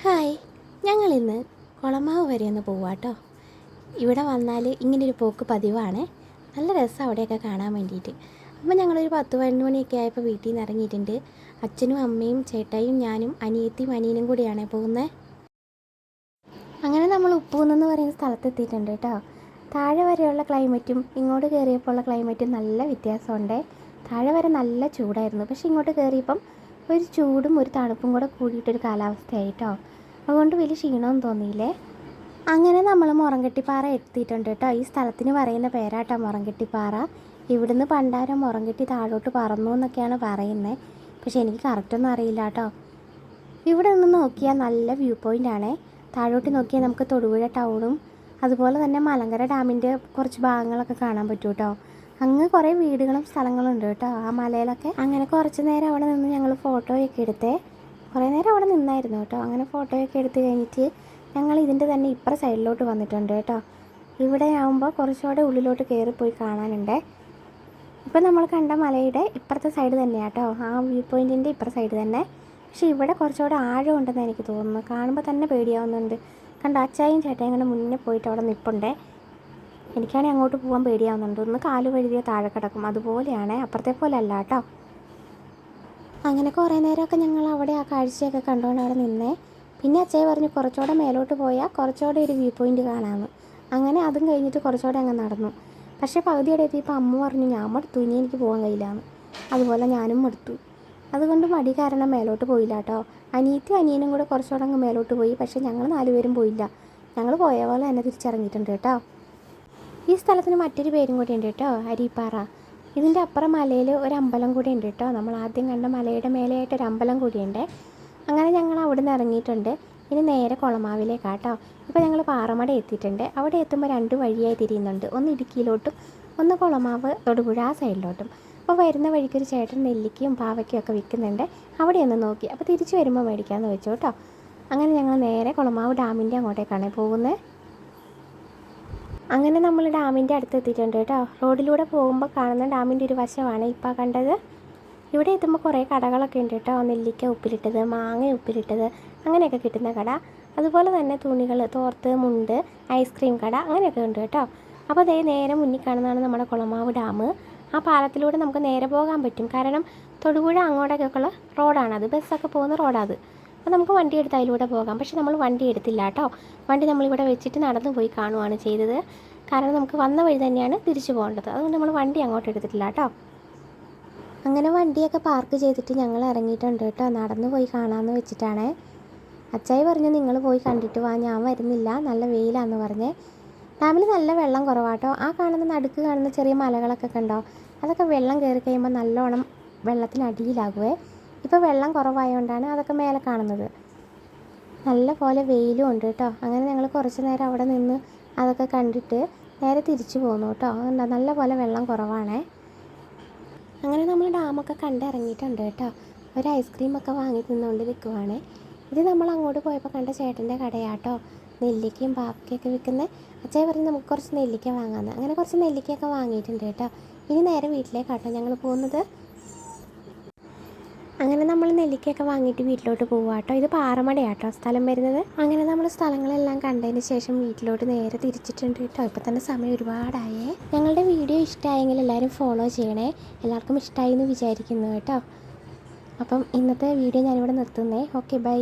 Hi, ഞങ്ങളിന്ന് കുളമാവ് വരെ ഒന്ന് പോവാട്ടോ. ഇവിടെ വന്നാൽ ഇങ്ങനൊരു പോക്ക് പതിവാണ്. നല്ല രസം അവിടെയൊക്കെ കാണാൻ വേണ്ടിയിട്ട്. അപ്പോൾ ഞങ്ങളൊരു 10-11 മണിയൊക്കെ ആയപ്പോൾ വീട്ടിൽ നിന്ന് ഇറങ്ങിയിട്ടുണ്ട്. അച്ഛനും അമ്മയും ചേട്ടായും ഞാനും അനിയത്തിയും അനിയനും കൂടിയാണ് പോകുന്നത്. അങ്ങനെ നമ്മൾ ഉപ്പൂന്നെന്ന് പറയുന്ന സ്ഥലത്തെത്തിയിട്ടുണ്ട് കേട്ടോ. താഴെ വരെയുള്ള ക്ലൈമറ്റും ഇങ്ങോട്ട് കയറിയപ്പോൾ ഉള്ള ക്ലൈമറ്റും നല്ല വ്യത്യാസമുണ്ട്. താഴെ വരെ നല്ല ചൂടായിരുന്നു, പക്ഷേ ഇങ്ങോട്ട് കയറിയപ്പം ഒരു ചൂടും ഒരു തണുപ്പും കൂടെ കൂടിയിട്ടൊരു കാലാവസ്ഥയായിട്ടോ. അതുകൊണ്ട് വലിയ ക്ഷീണമൊന്നും തോന്നിയില്ലേ. അങ്ങനെ നമ്മൾ മുറംകെട്ടിപ്പാറ എത്തിയിട്ടുണ്ട് കേട്ടോ. ഈ സ്ഥലത്തിന് പറയുന്ന പേരാട്ടോ മുറംകെട്ടിപ്പാറ. ഇവിടുന്ന് പണ്ടാരം മുറംകെട്ടി താഴോട്ട് പറന്നു എന്നൊക്കെയാണ് പറയുന്നത്, പക്ഷേ എനിക്ക് കറക്റ്റൊന്നും അറിയില്ല കേട്ടോ. ഇവിടെ നിന്ന് നോക്കിയാൽ നല്ല വ്യൂ പോയിൻ്റാണ്. താഴോട്ട് നോക്കിയാൽ നമുക്ക് തൊടുപുഴ ടൗണും അതുപോലെ തന്നെ മലങ്കര ഡാമിൻ്റെ കുറച്ച് ഭാഗങ്ങളൊക്കെ കാണാൻ പറ്റും കേട്ടോ. അങ്ങ് കുറേ വീടുകളും സ്ഥലങ്ങളും ഉണ്ട് കേട്ടോ ആ മലയിലൊക്കെ. അങ്ങനെ കുറച്ച് നേരം അവിടെ നിന്ന് ഞങ്ങൾ ഫോട്ടോയൊക്കെ എടുത്തേ. കുറേ നേരം അവിടെ നിന്നായിരുന്നു കേട്ടോ. അങ്ങനെ ഫോട്ടോയൊക്കെ എടുത്ത് കഴിഞ്ഞിട്ട് ഞങ്ങൾ ഇതിൻ്റെ തന്നെ ഇപ്പുറ സൈഡിലോട്ട് വന്നിട്ടുണ്ട് കേട്ടോ. ഇവിടെ ആകുമ്പോൾ കുറച്ചുകൂടെ ഉള്ളിലോട്ട് കയറിപ്പോയി കാണാനുണ്ട്. ഇപ്പോൾ നമ്മൾ കണ്ട മലയുടെ ഇപ്പുറത്തെ സൈഡ് തന്നെയാണ് കേട്ടോ, ആ വ്യൂ പോയിൻറ്റിൻ്റെ ഇപ്പുറ സൈഡ് തന്നെ. പക്ഷേ ഇവിടെ കുറച്ചുകൂടെ ആഴമുണ്ടെന്ന് എനിക്ക് തോന്നുന്നു. കാണുമ്പോൾ തന്നെ പേടിയാവുന്നുണ്ട്. കണ്ട അച്ചായും ചേട്ടായും ഇങ്ങനെ മുന്നേ പോയിട്ട് അവിടെ നിൽപ്പുണ്ടേ. എനിക്കാണെങ്കിൽ അങ്ങോട്ട് പോകാൻ പേടിയാവുന്നുണ്ട്. ഒന്ന് കാല് വഴുതിയ താഴെ കിടക്കും, അതുപോലെയാണ്, അപ്പുറത്തെ പോലെ അല്ല കേട്ടോ. അങ്ങനെ കുറേ നേരമൊക്കെ ഞങ്ങൾ അവിടെ ആ കാഴ്ചയൊക്കെ കണ്ടുകൊണ്ട് അവിടെ നിന്നേ. പിന്നെ അച്ചായി പറഞ്ഞു കുറച്ചുകൂടെ മേലോട്ട് പോയാൽ കുറച്ചുകൂടെ ഒരു വ്യൂ പോയിൻ്റ് കാണാമെന്ന്. അങ്ങനെ അതും കഴിഞ്ഞിട്ട് കുറച്ചുകൂടെ അങ്ങ് നടന്നു. പക്ഷേ പകുതിയോടെ എത്തിയപ്പോൾ അമ്മ പറഞ്ഞു ഞാൻ മടുത്തു, ഇനി എനിക്ക് പോകാൻ കഴിയില്ലാന്ന്. അതുപോലെ ഞാനും മടുത്തു. അതുകൊണ്ട് മടി കാരണം മേലോട്ട് പോയില്ല കേട്ടോ. അനിയനും കൂടെ കുറച്ചുകൂടെ അങ്ങ് മേലോട്ട് പോയി. പക്ഷേ ഞങ്ങൾ 4 പേരും പോയില്ല. ഞങ്ങൾ പോയ പോലെ തന്നെ തിരിച്ചിറങ്ങിയിട്ടുണ്ട് കേട്ടോ. ഈ സ്ഥലത്തിന് മറ്റൊരു പേരും കൂടി ഉണ്ട് കേട്ടോ, അരിപ്പാറ. ഇതിൻ്റെ അപ്പുറം മലയിൽ ഒരു അമ്പലം കൂടി ഉണ്ട് കേട്ടോ. നമ്മൾ ആദ്യം കണ്ട മലയുടെ മേലെയായിട്ടൊരു അമ്പലം കൂടിയുണ്ട്. അങ്ങനെ ഞങ്ങൾ അവിടെ നിന്ന് ഇറങ്ങിയിട്ടുണ്ട്. ഇനി നേരെ കുളമാവിലേക്കാട്ടോ. ഇപ്പോൾ ഞങ്ങൾ പാറമട എത്തിയിട്ടുണ്ട്. അവിടെ എത്തുമ്പോൾ 2 വഴിയായി തിരിയുന്നുണ്ട്. ഒന്ന് ഇടുക്കിയിലോട്ടും ഒന്ന് കുളമാവ് തൊടുപുഴ ആ സൈഡിലോട്ടും. അപ്പോൾ വരുന്ന വഴിക്കൊരു ചേട്ടൻ നെല്ലിക്കയും പാവയ്ക്കും ഒക്കെ വിൽക്കുന്നുണ്ട്. അവിടെ ഒന്ന് നോക്കി. അപ്പോൾ തിരിച്ച് വരുമ്പോൾ മേടിക്കാമെന്ന് വെച്ചു കേട്ടോ. അങ്ങനെ ഞങ്ങൾ നേരെ കുളമാവ് ഡാമിൻ്റെ അങ്ങോട്ടേക്കാണ് പോകുന്നത്. അങ്ങനെ നമ്മൾ ഡാമിൻ്റെ അടുത്ത് എത്തിയിട്ടുണ്ട് കേട്ടോ. റോഡിലൂടെ പോകുമ്പോൾ കാണുന്ന ഡാമിൻ്റെ ഒരു വശമാണ് ഇപ്പോൾ കണ്ടത്. ഇവിടെ എത്തുമ്പോൾ കുറേ കടകളൊക്കെ ഉണ്ട് കേട്ടോ. നെല്ലിക്ക ഉപ്പിലിട്ടത്, മാങ്ങ ഉപ്പിലിട്ടത്, അങ്ങനെയൊക്കെ കിട്ടുന്ന കട. അതുപോലെ തന്നെ തുണികൾ, തോർത്ത്, മുണ്ട്, ഐസ്ക്രീം കട, അങ്ങനെയൊക്കെ ഉണ്ട് കേട്ടോ. അപ്പോൾ അതേ നേരെ മുന്നിൽ കാണുന്നതാണ് നമ്മുടെ കുളമാവ് ഡാം. ആ പാലത്തിലൂടെ നമുക്ക് നേരെ പോകാൻ പറ്റും. കാരണം തൊടുപുഴ അങ്ങോട്ടേക്കൊക്കെയുള്ള റോഡാണത്, ബസ്സൊക്കെ പോകുന്ന റോഡാത്. അപ്പോൾ നമുക്ക് വണ്ടി എടുത്ത് അതിലൂടെ പോകാം. പക്ഷേ നമ്മൾ വണ്ടി എടുത്തില്ല കേട്ടോ. വണ്ടി നമ്മളിവിടെ വെച്ചിട്ട് നടന്നു പോയി കാണുകയാണ് ചെയ്തത്. കാരണം നമുക്ക് വന്ന വഴി തന്നെയാണ് തിരിച്ചു പോകേണ്ടത്. അതുകൊണ്ട് നമ്മൾ വണ്ടി അങ്ങോട്ട് എടുത്തിട്ടില്ല കേട്ടോ. അങ്ങനെ വണ്ടിയൊക്കെ പാർക്ക് ചെയ്തിട്ട് ഞങ്ങൾ ഇറങ്ങിയിട്ടുണ്ട് കേട്ടോ. നടന്നു പോയി കാണാമെന്ന് വെച്ചിട്ടാണ്. അച്ചായി പറഞ്ഞു നിങ്ങൾ പോയി കണ്ടിട്ട് വാ, ഞാൻ വരുന്നില്ല, നല്ല വെയിലാണെന്ന് പറഞ്ഞേ. ഡാമിൽ നല്ല വെള്ളം കുറവാട്ടോ. ആ കാണുന്ന നടുക്ക് കാണുന്ന ചെറിയ മലകളൊക്കെ കണ്ടോ, അതൊക്കെ വെള്ളം കയറി കഴിയുമ്പോൾ നല്ലോണം വെള്ളത്തിനടിയിലാകുവേ. ഇപ്പോൾ വെള്ളം കുറവായതുകൊണ്ടാണ് അതൊക്കെ മേലെ കാണുന്നത്. നല്ല പോലെ വെയിലും ഉണ്ട് കേട്ടോ. അങ്ങനെ ഞങ്ങൾ കുറച്ച് നേരം അവിടെ നിന്ന് അതൊക്കെ കണ്ടിട്ട് നേരെ തിരിച്ചു പോന്നു കേട്ടോ. അതുകൊണ്ട് നല്ല പോലെ വെള്ളം കുറവാണേ. അങ്ങനെ നമ്മൾ ഡാമൊക്കെ കണ്ടിറങ്ങിയിട്ടുണ്ട് കേട്ടോ. ഒരു ഐസ്ക്രീമൊക്കെ വാങ്ങി തിന്നുകൊണ്ട് നിൽക്കുവാണ്. ഇത് നമ്മൾ അങ്ങോട്ട് പോയപ്പോൾ കണ്ട ചേട്ടൻ്റെ കടയാട്ടോ. നെല്ലിക്കയും പാവയ്ക്കൊക്കെ വിൽക്കുന്നത്. അച്ചായി പറഞ്ഞ് നമുക്ക് കുറച്ച് നെല്ലിക്ക വാങ്ങാമെന്ന്. അങ്ങനെ കുറച്ച് നെല്ലിക്കയൊക്കെ വാങ്ങിയിട്ടുണ്ട് കേട്ടോ. ഇനി നേരെ വീട്ടിലേക്കാട്ടോ ഞങ്ങൾ പോകുന്നത്. അങ്ങനെ നമ്മൾ നെല്ലിക്കയൊക്കെ വാങ്ങിയിട്ട് വീട്ടിലോട്ട് പോകുക കേട്ടോ. ഇത് പാറമടയാട്ടോ സ്ഥലം വരുന്നത്. അങ്ങനെ നമ്മൾ സ്ഥലങ്ങളെല്ലാം കണ്ടതിന് ശേഷം വീട്ടിലോട്ട് നേരെ തിരിച്ചിട്ടുണ്ട് കേട്ടോ. ഇപ്പോൾ തന്നെ സമയം ഒരുപാടായേ. ഞങ്ങളുടെ വീഡിയോ ഇഷ്ടമായെങ്കിൽ എല്ലാവരും ഫോളോ ചെയ്യണേ. എല്ലാവർക്കും ഇഷ്ടമായി എന്ന് വിചാരിക്കുന്നു കേട്ടോ. അപ്പം ഇന്നത്തെ വീഡിയോ ഞാനിവിടെ നിർത്തുന്നേ. Okay, by.